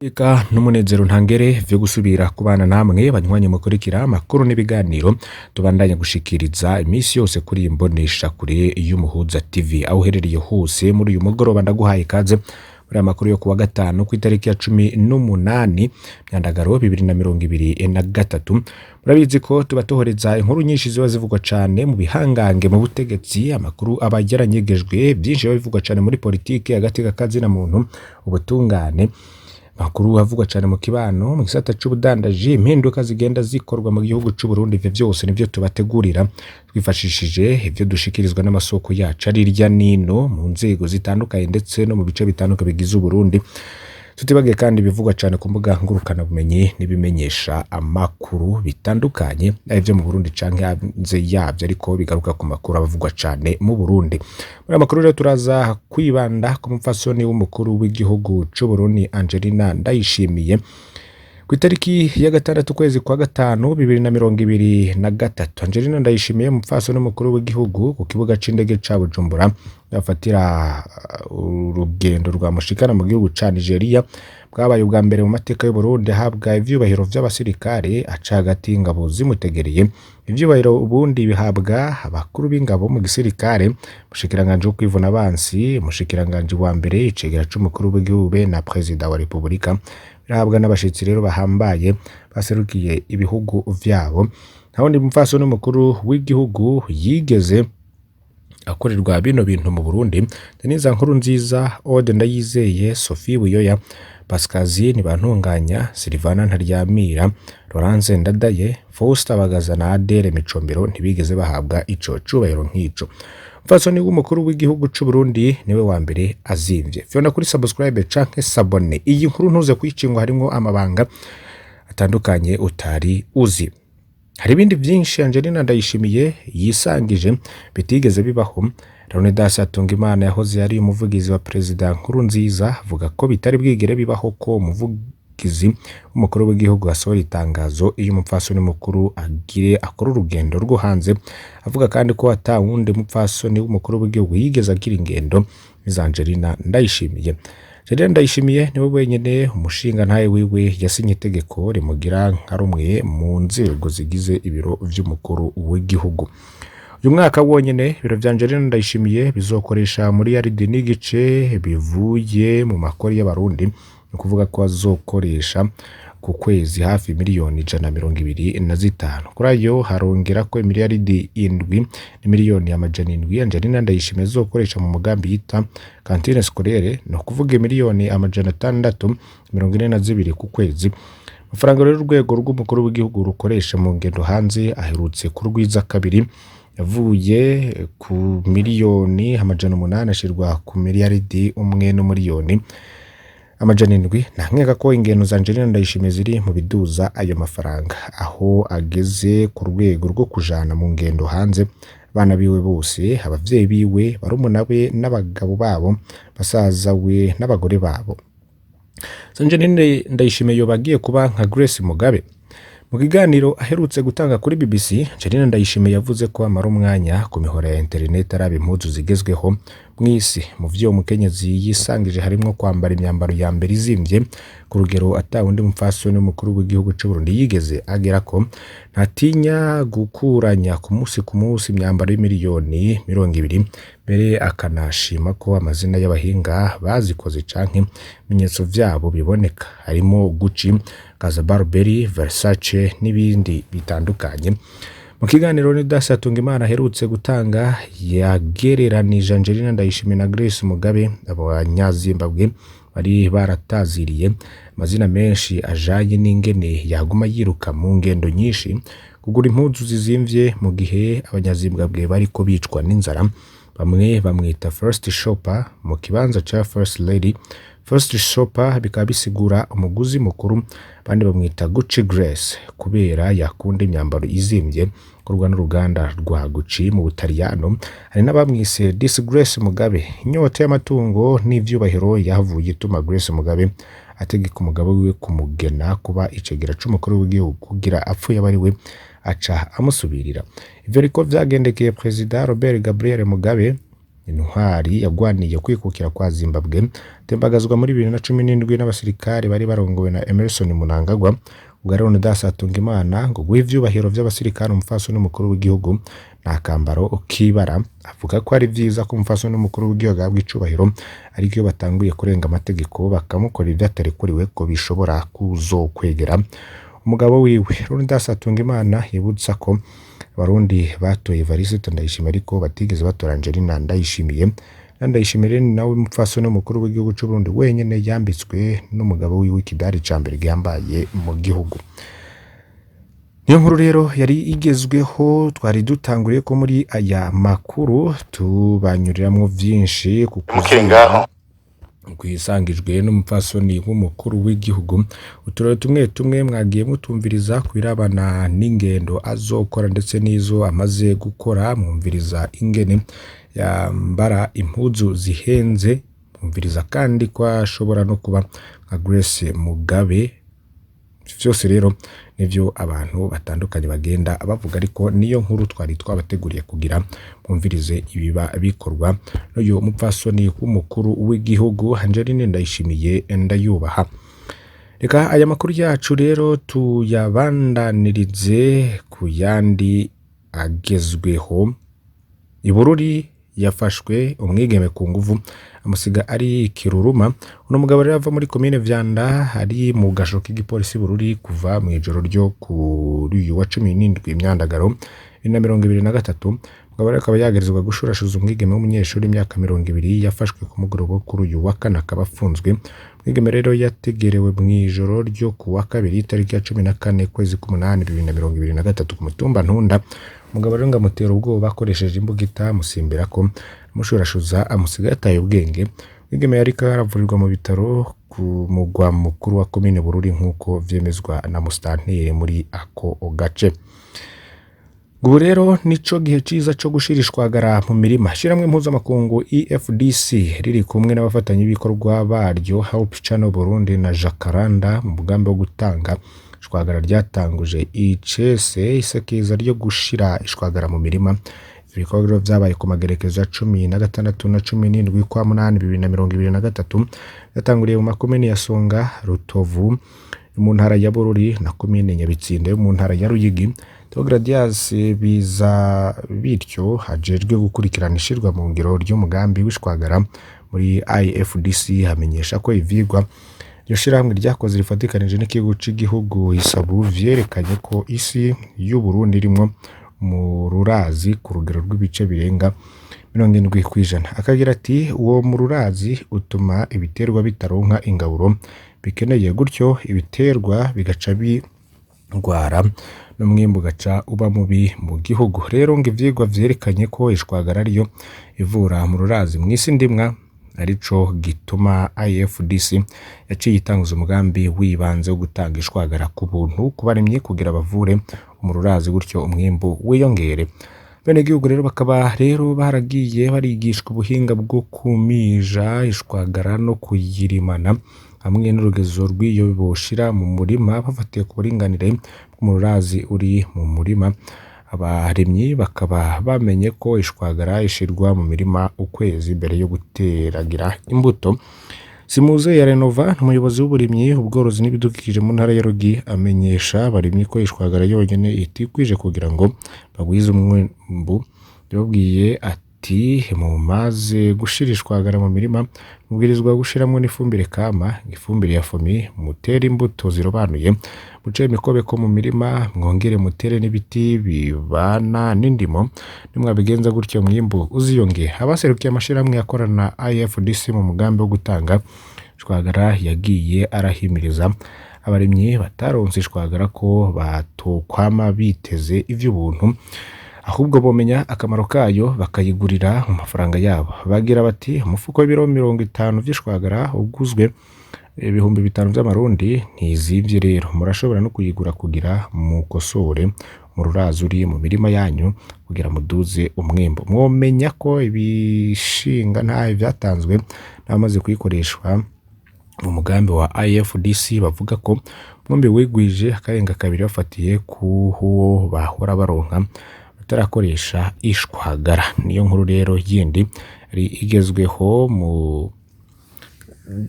Eka n'umunezero ntangere vyo gusubira kubana namwe banywanye mukurikira amakuru n'ibiganiro tubandanya gushikiriza imisi yose kuri imbonesha kure y'Umuhuza TV aho uherereye hose muri uyu mugoroba ndaguhaye ikaze muri amakuru yo kuwa gatanu ku itariki ya 18 Myandagaro 2023. Murabizi ko tubatohoreza inkuru nyinshi ziba zivugwa cane mu bihangange mu butegetsi, amakuru aba yaranyegejwe, byinshi bivugwa cane muri politike, agateka kazina muntu, ubutungane, makuru havugwa cyane mu kibano mu gisata c'ubudandaji, impinduka zigenda zikorwa mu gihugu c'u Burundi. Ivyo byose nivyo tubategurira twifashishije ivyo dushikirizwa n'amasoko yacu ari irya nino mu nzego zitandukanye ndetse no mu bice bitandukanye bigize u Burundi. Tutibagiye kandi bivugwa cyane ku mbuga ngurukana bumenyi n'ibimenyesha amakuru bitandukanye ivyo mu Burundi canke hanze yavyo, ariko bigaruka ku makuru abavugwa cyane mu Burundi. Muri amakuru rero turaza kwibanda ku mupfasoni w'umukuru w'igihugu c'u Burundi Angelina Ndayishimiye ku itariki ya 6 kwezi kwa gatanu 2023. Angelina Ndayishimiye umupfasoni w'umukuru w'igihugu ku kibuga c'indege ca Bujumbura yafatira urugendo rwa mushikana mu gihugu ca Nigeria, bwabaye ubwa mbere mu mateka y'u Burundi habwa ivyubahiro vy'abasirikare aca hagati y'ingabo zimutegereye. Ivyubahiro ubundi bihabwa abakuru b'ingabo mu gisirikare, mushikiranganje wo kwivuna abansi, mushikiranganje wa mbere, icegera c'umukuru w'igihugu na president wa Republika, birahabwa n'abashitsi rero bahambaye baserukiye ibihugu vyabo. Naho ndi mupfasoni w'umukuru w'igihugu yigeze akorerwa bino bintu mu Burundi. Deniza Nkurunziza, Ode Ndayizeye, Sophie Buyoya, Pascasie Ntibantunganya, Silvana Ntaryamira, Laurence Ndadaye, Faustin Bagaza na Adele Micombero ntibigeze bahabwa ico cubahiro nk'ico. Mupfasoni w'umukuru w'igihugu c'u Burundi niwe wa mbere azimvye. Fyona kuri subscribe canke sabone. Iyi nkuru ntuze kwicingwa harimo amabanga atandukanye utari uzi. Hari ibindi byinshi Angelina Ndayishimiye yisangije bitigeze bibaho. Leonidas Hatungimana yahoze ari umuvugizi wa President Nkurunziza avuga ko bitari bwigere bibaho ko umuvugizi w'umukuru w'igihugu asohora itangazo iyo umupfasoni mukuru akora urugendo rwo hanze. Avuga kandi ko atawundi mupfasoni w'umukuru w'igihugu yigeze agira ingendo za Angelina Ndayishimiye. Angelina Ndayishimiye niwe wenyene umushinga ntaye wiwe yasinye itegeko rimugira nka rumwe mu nzego zigize ibiro vy'umukuru w'igihugu. Uyu mwaka wonyene ibiro vya Angelina Ndayishimiye bizokoresha muri yaridi n'igice bivuye mu makori y'abarundi, ni kuvuga ko azokoresha ku kwezi hafi miliyoni 125. Kuri ayo harongera ko miliyaridi 7 n'imiliyoni 700 Angelina Ndayishimiye azokoresha mu mugambi yita cantine scolaire, no kuvuga miliyoni 642 ku kwezi. Amafaranga rero urwego rw'umukuru w'igihugu rukoresha mu ngendo hanze aherutse ku rwiza kabiri, yavuye ku miliyoni 800 ashirwa ku miliyaridi 1 n'umiliyoni 700. Nankeka ko ingendo za Angelina Ndayishimiye ziri mu biduza ayo mafaranga, aho ageze ku rwego rwo kujana mu ngendo hanze bana biwe bose, abavyeyi biwe, barumuna be n'abagabo babo, basaza we n'abagore babo. Angelina Ndayishimiye yobagiye kuba nka Grace Mugabe. Mu kiganiro aherutse gutanga kuri BBC, Angelina Ndayishimiye yavuze ko amara umwanya ku mihora ya internet araba impuzu zigezweho mw'isi. Mu vyo umukenyezi yisangije harimo kwambara imyambaro ya mbere izimvye ku rugero atawundi mupfasoni w'umukuru w'igihugu c'u Burundi yigeze agera ko. Ntatinya gukuranya ku munsi imyambaro y'imiliyoni 20, mbere akanashima ko amazina y'abahinga bazikoze canke ibimenyetso vyabo biboneka, harimo Gucci, Casa Barberi, Versace n'ibindi bitandukanye. Mu kiganiro Leonidas Hatungimana aherutse gutanga yagereranije Angelina Ndayishimiye na Grace Mugabe, abanyazimbabwe bari barataziriye amazina menshi ajanye n'ingene yaguma yiruka mu ngendo nyinshi kugura impuzu zizimvye, mu gihe abanyazimbabwe bariko bicwa n'inzara. Bamwe bamwita First Shopper mu kibanza ca First Lady. First Shopper bikaba bisigura umuguzi mukuru, bandi bamwita Gucci Grace kubera yakunda imyambaro izimvye kurwa n'uruganda rwa Gucci mu Butaliyano. Hari n'abamwise Disgrace Mugabe, inyota y'amatungo n'ivyubahiro yahavuye ituma Grace Mugabe ategeka umugabo wiwe kumugena kuba icegera c'umukuru w'igihugu kugira apfuye abariwe aca amusubirira. Ivyo riko vyagendekeye President Robert Gabriel Mugabe intwari yagwaniye kwikukira kwa Zimbabwe tembagazwa muri 2017 n'abasirikare bari barongowe na Emmerson Mnangagwa. Ugaron Dasatunga Imana ngo guha ivyubahiro vy'abasirikare umufasoni n'umukuru w'igihugu nakambaro ukibara. Avuga ko ari vyiza ko umufasoni n'umukuru w'igihugu agabwa icubahiro ariko iyo batanguye kurenga amategeko bakamukora ivyo atarekuriwe ko bishobora kuzokwegera umugabo wiwe. Ron Dasatunga Imana yibutsa ko Abarundi batoye Evariste Ndayishimiye ariko batigeze batora Angelina Ndayishimiye. Ndayishimiye nawe umupfasoni w'umukuru w'igihugu cy'u Burundi wenyene yambitswe n'umugabo wiwe ikidari ca mbere gyambaye mu gihugu. Niyo nkuru rero yari igezweho twari dutanguriye ko muri aya makuru tubanyuriramwo vyinshi kukuzinga kwisangijwe n'umupfasoni w'umukuru w'igihugu. Uturere tumwe tumwe mwagiye mutumviriza kwirabana n'ingendo azokora ndetse n'izo amaze gukora. Mwumviriza ingene yambara impuzu zihenze, mwumviriza kandi ko ashobora no kuba nka Grace Mugabe. Vyose rero nivyo abantu batandukanye bagenda bavuga, ariko niyo nkuru twari twabateguriye kugira mwumvirize ibiba bikorwa n'uyu mupfasoni w'umukuru w'igihugu Angeline Ndayishimiye ndayubaha. Reka aya makuru yacu rero tuyabandanirize ku yandi agezweho. Ibururi yafashwe umwigeme ku nguvu amusiga ari Kiruruma. Uno mugabo rero ava muri commune Vyanda ari mu gasho k'igipolisi Bururi kuva mu ijoro ryo kuri uyu wa 17 Myandagaro 2023. Mugabo akaba yagerezwa gushurashuza umwigeme w'umunyeshuri imyaka 20 yafashwe ku mugoroba kuri uyu wa kane akaba afunzwe. Umwigeme rero yategerewe mu ijoro ryo ku wa kabiri tariki ya 14 kwezi k'umunani 2023 ku mutumba Ntunda. Mugabo rero ngamutera ubwoba akoresheje imbugita musimbira ko mushurashuza amusiga yataye ubwenge. Umwigeme yari karavurirwa mu bitaro ku mugwa mukuru wa commune Bururi nkuko vyemezwa na mustanteri muri ako gace. Ubu rero nico gihe ciza co gushirishwagara mu mirima. Shiramwe mpuzamakungu EFDC riri kumwe n'abafatanya ibikorwa baryo Hope Channel Burundi na Jacaranda mu mugambi wo gutanga ishwagara ryatanguje icese isekiza ryo gushira ishwagara mu mirima. Ibikorwa vyabaye ku magerekezo 16 na 17 kwa munani 2023 yatanguriye mu makomine ya Songa, Rutovu mu ntara ya Bururi na komine Nyabitsinde mu ntara ya Ruyigi. Togradias biza bityo hajejwe gukurikirana ishirwa mu ngiro ry'umugambi w'ishwagara muri IFDC hamenyesha ko ivyigwa ryo shiramwe ryakoze rifatikanije n'ikigo cy'igihugu Isabu vyerekanye ko isi y'u Burundi irimo mu rurazi ku rugero rw'ibice birenga 70%. Akagira ati uwo mu rurazi utuma ibiterwa bitaronka ingaburo bikeneye, gutyo ibiterwa bigaca bigwara n'umwimbu gaca uba mubi mu gihugu. Rero ngo ivyigwa vyerekanye ko ishwagara ariyo ivura mu rurazi mw'isi ndimwa, arico gituma IFDC yaciye itanguza umugambi wibanze wo gutanga ishwagara ku buntu kubarimye kugira bavure mu rurazi, gutyo umwimbu wiyongere. Bene gihugu rero bakaba rero baragiye barigishwa ubuhinga bwo kumija ishwagara no kuyirimana hamwe n'urugezo rw'iyo boshira mu murima bafatiye ku buringanire mu rurazi uri mu murima. Abaremyi bakaba bamenye ko ishwagara ishirwa mu mirima ukwezi mbere yo guteragira imbuto. Simuze ya Renova umuyobozi w'uburimyi ubworozi n'ibidukikije mu ntara ya Rugi amenyesha abarimyi ko ishwagara yonyene itikwije kugira ngo bagwize umwimbu. Yababwiye ati mumaze gushira ishwagara mu mirima mubwirizwa gushiramwo n'ifumbire kama, ifumbire ya fomi, mutera imbuto zirobanuye, muce imikobeko mu mirima, mwongere mutere n'ibiti bibana n'indimo. Nimwabigenza gutyo mwimbu uziyongera. Abaserukiye amashiramwe yakorana IFDC mu mugambi wo gutanga ishwagara yagiye arahimiriza abarimyi bataronse ishwagara ko batokwama biteze ivy'ubuntu, ahubwo bomenya akamaro kayo bakayigurira mu mafaranga yabo. Bagira bati umufuko w'ibiro 50 vy'ishwagara uguzwe 5,000 by'amarundi ntizivye, rero murashobora no kuyigura kugira mukosore mu rurazi uri mu mirima yanyu kugira muduze umwimbo. Mwomenya ko ibishinga ntahe vyatanzwe n'abamaze kuyikoreshwa mu mugambi wa IFDC bavuga ko mwombi wigwije akarenga kabiri bafatiye ku huwo bahora baronka batarakoresha ishwagara. Niyo nkuru rero yindi igezweho mu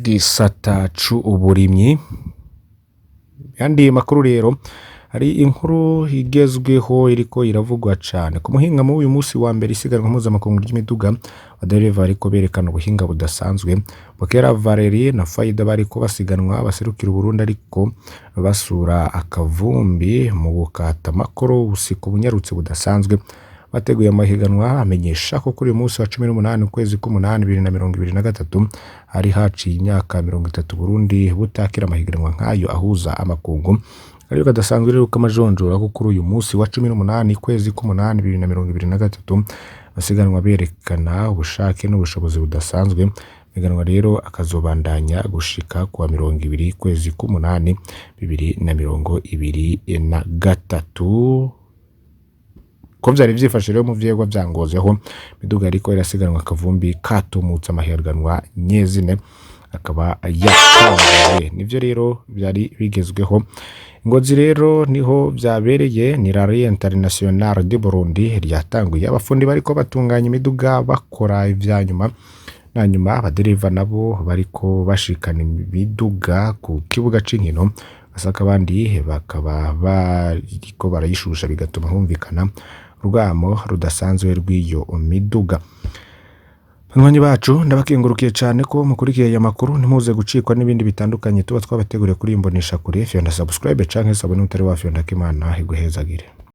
gisata c'uburimyi. Yandi makuru rero hari inkuru igezweho iriko iravugwa cane ku muhinga mu uyu munsi wa mbere isiganwa mpuzamakungu ry'imiduga abadereva ariko berekana ubuhinga budasanzwe. Bokera Valerie na Faida bariko basiganwa baserukira Burundi ariko basura akavumbi mu gukata makoro usiko bunyarutse budasanzwe. Bateguye amahiganwa amenyesha ko kuri uyu munsi wa 18 ukwezi k'umunani 2023 hari haciye imyaka 30 Burundi butakira amahiganwa nkayo ahuza amakungu ariko kadasanzwe rero kamajonjora ko kuri uyu munsi wa 18 kwezi k'umunani 2023 basiganwa berekana ubushake n'ubushobozi budasanzwe. Miganwa rero akazobandanya gushika kwa 20 kwezi k'umunani 2023 ko vyari vyifashe rero mu vyegwa vyangozeho miduga ariko irasiganwa akavumbi katumutse amahiganwa nyezine akaba yakongoye. Nivyo rero byari bigezweho Ngozi rero niho vyabereye ni Rallye Internationale de Burundi ryatanguye abafundi bariko batunganya imiduga bakora ivyanyuma nanyuma abadereva nabo bariko bashikana imiduga ku kibuga c'inkino basaka abandi bakaba bariko barayishusha bigatuma humvikana urwamo rudasanzwe rw'iyo miduga. Banywanyi bacu ndabakengurukiye cyane ko mukurikiye aya makuru ntimuze gucikwa n'ibindi bitandukanye tuba twabateguriye kuri imbonesha kure. Fyonda subscribe canke sabone utari wafyonda Imana iguhezagire.